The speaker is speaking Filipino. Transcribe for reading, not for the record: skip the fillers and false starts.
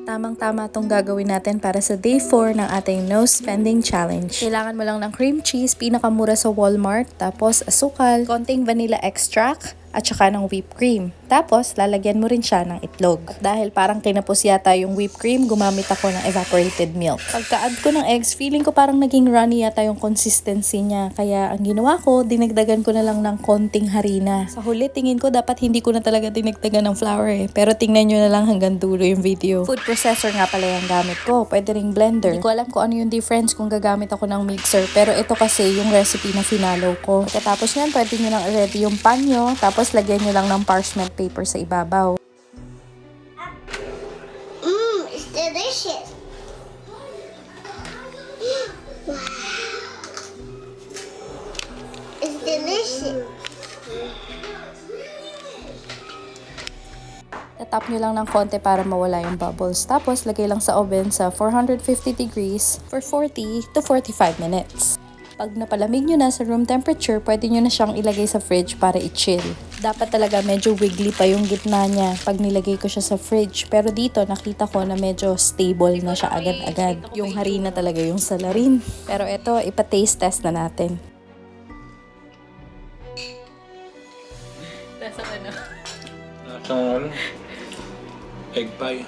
Tamang-tama itong gagawin natin para sa day 4 ng ating no spending challenge. Kailangan mo lang ng cream cheese, pinakamura sa Walmart, tapos asukal, konting vanilla extract, at saka ng whipped cream. Tapos, lalagyan mo rin siya ng itlog. At dahil parang kinapos yata yung whipped cream, gumamit ako ng evaporated milk. Pagka-add ko ng eggs, feeling ko parang naging runny yata yung consistency niya. Kaya ang ginawa ko, dinagdagan ko na lang ng konting harina. Sa huli, tingin ko dapat hindi ko na talaga dinagdagan ng flour eh. Pero tingnan nyo na lang hanggang dulo yung video. Food processor nga pala yung gamit ko. Pwede ring blender. Hindi ko alam kung ano yung difference kung gagamit ako ng mixer. Pero ito kasi yung recipe na finalo ko. Pagkatapos nyan, pwede nyo lang i-ready yung pan nyo. Tapos lagyan nyo lang ng parchment paper sa ibabaw. It's delicious. Wow. It's delicious. Tatap nyo lang ng konti para mawala yung bubbles. Tapos, lagay lang sa oven sa 450 degrees for 40 to 45 minutes. Pag napalamig nyo na sa room temperature, pwede nyo na siyang ilagay sa fridge para i-chill. Dapat talaga medyo wiggly pa yung gitna niya pag nilagay ko siya sa fridge. Pero dito, nakita ko na medyo stable na siya agad-agad. Yung harina talaga yung salarin. Pero ito, ipa-taste test na natin. Lasang egg pie.